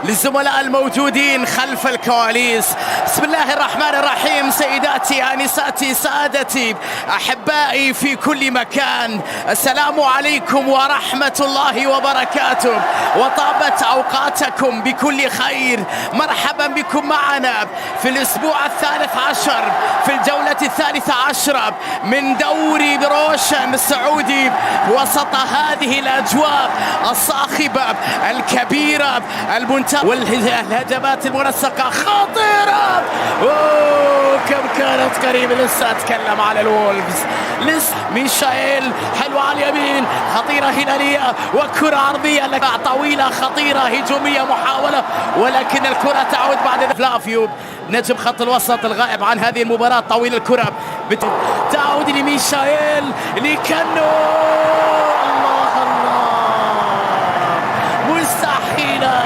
للزملاء الموجودين خلف الكواليس. بسم الله الرحمن الرحيم. سيداتي انساتي سادتي احبائي في كل مكان، السلام عليكم ورحمة الله وبركاته، وطابت اوقاتكم بكل خير. مرحبا بكم معنا في الاسبوع ال13 في الجولة ال13 من دوري روشن السعودي، وسط هذه الاجواء الصاخبة الكبيرة والهجمات المنسقة خطيرة. كم كانت قريبة. لسه أتكلم على الولفز. لسه ميشائيل حلوة على اليمين، خطيرة هلالية وكرة عرضية طويلة خطيرة هجومية محاولة، ولكن الكرة تعود بعد فلافيو نجم خط الوسط الغائب عن هذه المباراة. طويل الكرة تعود لميشائيل لكنو. مستحيلة.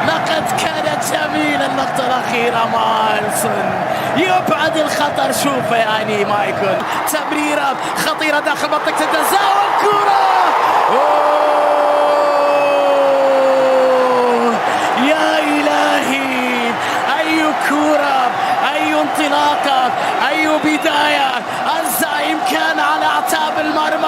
لقد كانت جميلة اللقطة الأخيرة مع ألسن، يبعد الخطر. شوف يعني مايكل، تمريرة خطيرة داخل منطقة الجزاء والكرة. يا إلهي، أي كرة، أي انطلاقة، أي بداية. الزائم كان على أعتاب المرمى.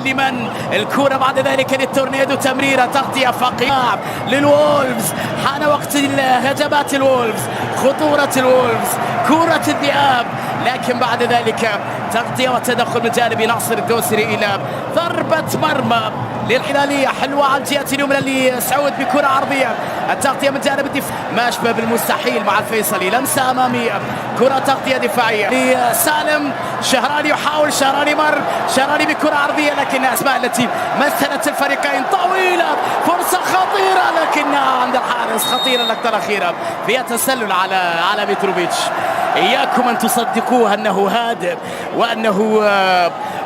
لمن الكرة بعد ذلك للتورنيدو. تمريرة تغطية فقيعة للوولفز. حان وقت هجمات الوولفز، خطورة الوولفز، كرة الذئاب، لكن بعد ذلك تغطية وتدخل من جانب ناصر الدوسري إلى ضربة مرمى للهلالية. حلوة على الجهة اليمنى لسعود بكرة عرضية. التغطية من جانب الدفاع، ما أشبه بالمستحيل مع الفيصلي. لمسة أمامية، كرة تغطية دفاعية لسالم. شهراني يحاول، شهراني شهراني بكرة عرضية، لكن أسماء التي مثلت الفريقين. طويلة، فرصة خطيرة لكنها عند الحارس. خطيرة اللقطة الأخيرة فيها تسلل على متروفيتش. إياكم أن تصدقوه أنه هادئ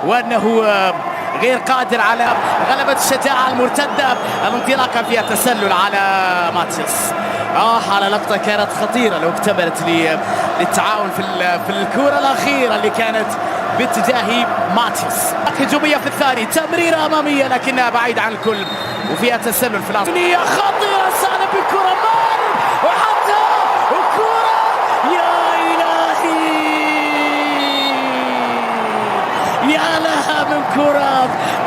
وأنه غير قادر على غلبة الشجاعة المرتدة. الانطلاقة فيها تسلل على ماتيس. على لقطة كانت خطيرة لو اكتملت للتعاون في الكرة الأخيرة اللي كانت باتجاه ماتيس. هجومية في الثاني، تمريرة أمامية لكنها بعيدة عن الكل وفيها تسلل في الأصل. خطيرة سالم بكرة وحتى الكرة. يا إلهي، يا لها من كرة.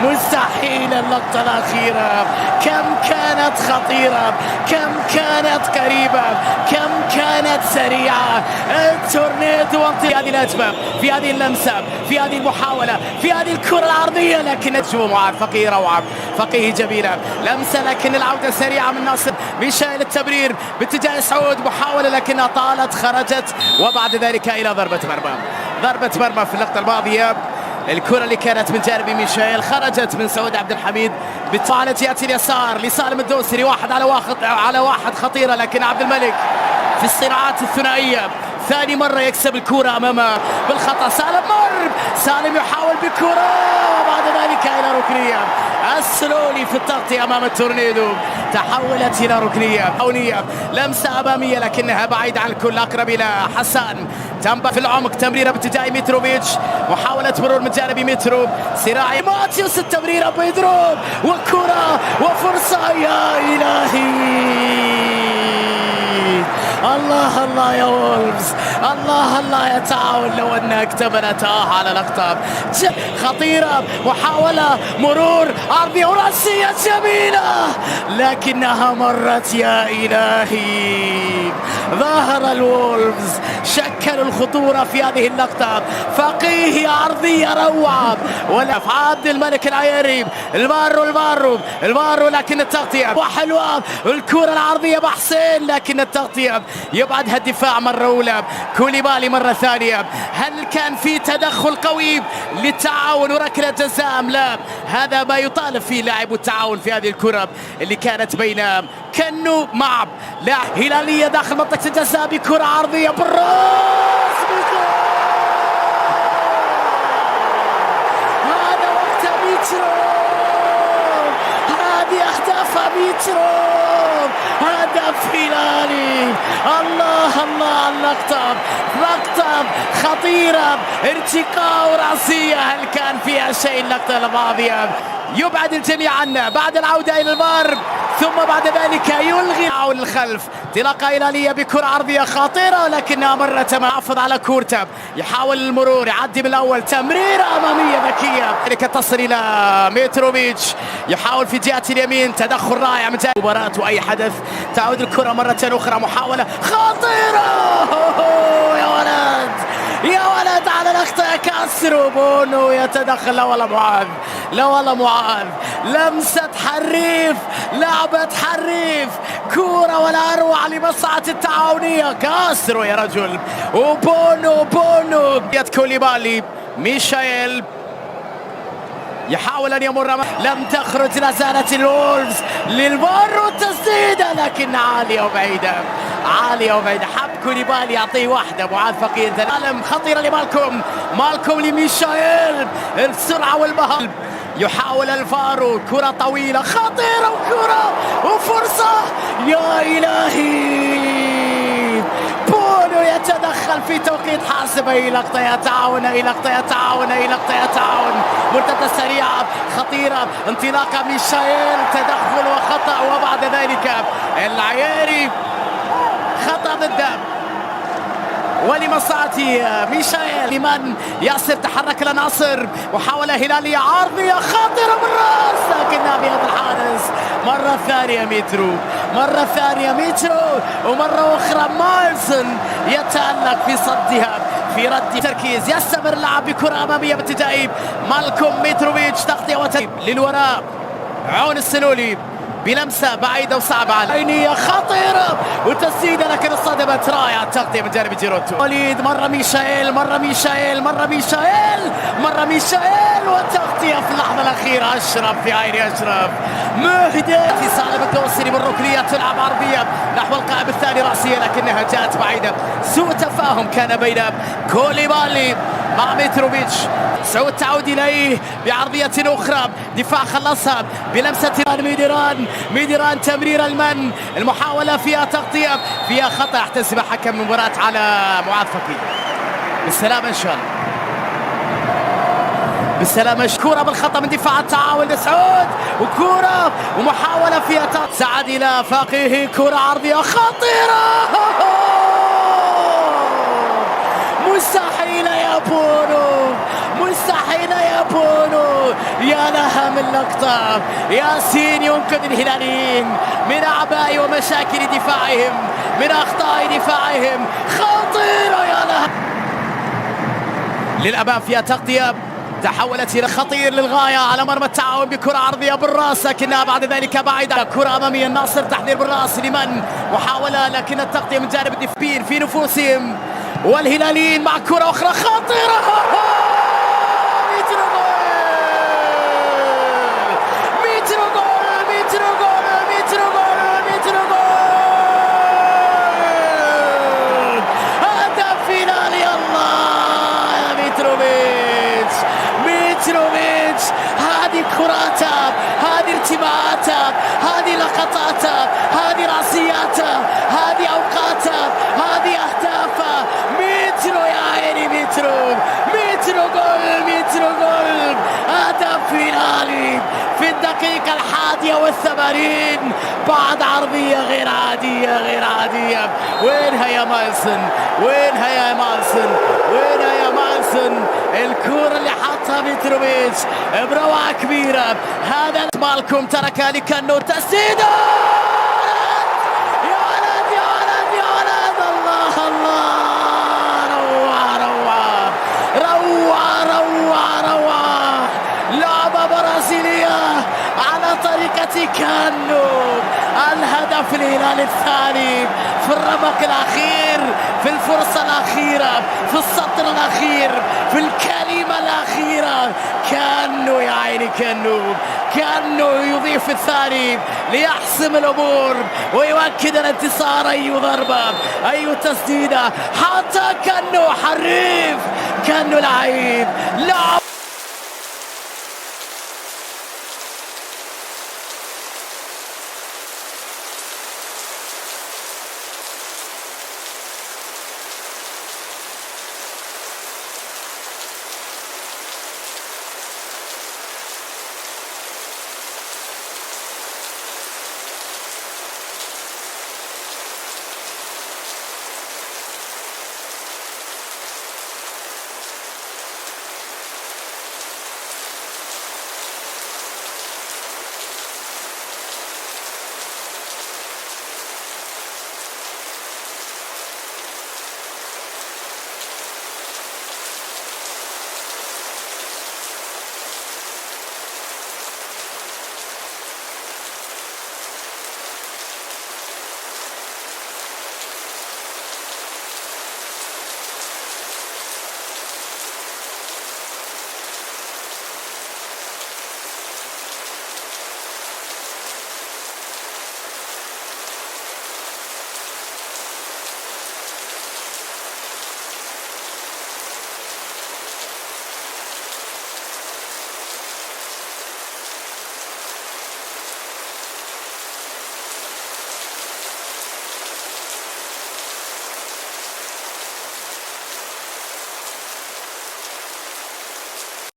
مستحيل اللقطة الأخيرة. كم كانت خطيرة، كم كانت قريبة، كم كانت سريعة. التورنيدو في هذه الهجمة، في هذه اللمسة، في هذه المحاولة، في هذه الكرة العرضية، لكن مع فقيه روعة، فقيه جميلة. لمسة لكن العودة سريعة من ناصر. ميشائيل التمرير باتجاه سعود، محاولة لكنها طالت خرجت، وبعد ذلك إلى ضربة مرمى في اللقطة الماضية. الكرة اللي كانت من جانب ميشائيل خرجت من سعود عبد الحميد على جهة اليسار لسالم الدوسري. واحد على واحد خطيرة، لكن عبد الملك في الصراعات الثنائية ثاني مرة يكسب الكرة أمامه بالخطأ. سالم يحاول بكرة وبعد ذلك إلى ركنية. السلولي في التغطية أمام التورنيدو تحولت إلى ركنية. لمسة أمامية لكنها بعيدة عن الكل، أقرب إلى حسان. تنبه في العمق، تمريرة باتجاه متروفيتش، محاولة مرور من جانب مترو. صراع ماتيوس، التمريرة بيضرب وكرة وفرصة. يا إلهي، الله يا وولفز، الله يا تعاون. لو انها اكتملت على لقطة خطيرة، محاولة مرور عرضية ورأسية جميلة لكنها مرت. يا إلهي، ظهر الوولفز، شكلوا الخطورة في هذه اللقطة. فقيه عرضية روعة، ولا عبد الملك العياري. المارو لكن التغطية وحلوة. الكرة العرضية بحسين لكن التغطية يبعدها الدفاع مرة أولى. كوليبالي مرة ثانية. هل كان في تدخل قوي للتعاون وركلة جزاء أم لا؟ هذا ما يطالب فيه لاعب التعاون في هذه الكرة اللي كانت بين كنو مع لاعب هلالية داخل منطقة الجزاء بكرة عرضية بالراس. هذا وقت ميترو، هذه أهداف ميترو، هدف هلالي. الله اللقطة خطيرة، ارتقاء ورأسية. هل كان فيها شيء اللقطة الماضية؟ يبعد الجميع عنه بعد العودة إلى الفار. ثم بعد ذلك يلغي عون الخلف. انطلاقة هلالية بكرة عرضية خطيرة لكنها مرت محافظ على كورتا، يحاول المرور يعدي بالأول، تمريرة أمامية ذكية ذلك تصل إلى ميتروفيتش، يحاول في جهة اليمين، تدخل رائع من مباراة وأي حدث. تعود الكرة مرة أخرى، محاولة خطيرة يا ولد يا ولد على الأخطاء. كاسرو بونو يتدخل، لا والله معاذ، لا والله معاذ، لمسة حريف، لعبة حريف، كورة ولا أروع لمصلحة التعاونية. كاسرو يا رجل، وبونو يد كوليبالي. ميشايل يحاول أن يمر، لم تخرج، لا زالت الولفز للبر والتسديدة لكن عالية وبعيدة، عالية وبعيدة. حب كوليبالي يعطيه واحدة، معاذ فقير ظلم خطيرة مالكوم لميشايل، السرعة والمهارة. يحاول الفارو، كرة طويلة خطيرة وكرة وفرصة، يا إلهي. بونو يتدخل في توقيت حاسم، أي لقطة يتعاون، أي لقطة يتعاون، أي لقطة يتعاون. مرتدة سريعة خطيرة، انطلاقة ميشايل، تدخل وخطأ، وبعد ذلك العياري خطأ ضده ولمصلحة ميشايل. لمن ياسر تحرك لناصر، محاولة هلالية عرضية خطيرة بالراس لكنها بيد الحارس. مرة ثانية مترو، ومرة أخرى مايلسون يتألق في صدها، في رد تركيز. يستمر اللعب بكرة أمامية بابتدائي. مالكوم ميتروفيتش، تغطية وتجيب للوراء، عون السلولي بلمسة بعيدة وصعبة على عينية خطيرة وتسديدة لكن اصطدمت. رائعة التغطية من جانب جيروتو. وليد، مرة ميشايل، والتغطية في اللحظة الأخيرة. أشرف في عين أشرف، مهدي في سالم الدوسري من ركنية، تلعب عرضية نحو القائم الثاني رأسية لكنها جاءت بعيدة. سوء تفاهم كان بين كوليبالي مع ميتروفيتش. سوء التعود إليه بعرضية أخرى، دفاع خلصها بلمسة ميديران تمرير المحاولة فيها تغطية، فيها خطأ، احتسب حكم المباراة على معاذ فقير. بالسلامة إن شاء الله، بالسلامة. كورة بالخطأ من دفاع التعاون لسعود، وكورة ومحاولة فيها سعد إلى فقيه، كورة عرضية خطيرة، مستحيلة يا بونو، يا لها من لقطة. ياسين ينقذ الهلاليين من أعباء ومشاكل دفاعهم، من أخطاء دفاعهم، خطيرة يا لها. للأمام فيها تغطية، تحولت إلى خطير للغاية على مرمى التعاون بكرة عرضية بالراس لكنها بعد ذلك بعيدة. كرة أمامية، الناصر تحضير بالراس لمن، محاولة لكن التغطية من جانب الدفبين في نفوسهم والهلاليين مع كرة أخرى خطيرة. ميتروفيتش، هذه كراته، هذه ارتباطاته، هذه لقطاته، هذه راسياته، هذه اوقاته، هذه اهدافه. ميترو يا عيني، ميترو جول، هدف فينالي في الدقيقة 81 بعد عرضية غير عادية. وينها يا مالسون، الكرة اللي حطها ميتروفيتش بروعة كبيرة. هذا مالكم تركها لكنو، تسديدة يا ولد، الله، روعة، لعبة برازيلية على طريقة كانو. الهدف الهلال الثاني في الرمق الأخير، في الفرصة الأخيرة، في السطر الأخير، في الكلمة الأخيرة. كانو يا عيني، كانو يضيف الثاني ليحسم الأمور ويؤكد الانتصار. أي ضربة، أي تسديدة، حتى كانو حريف، كانو لعيب،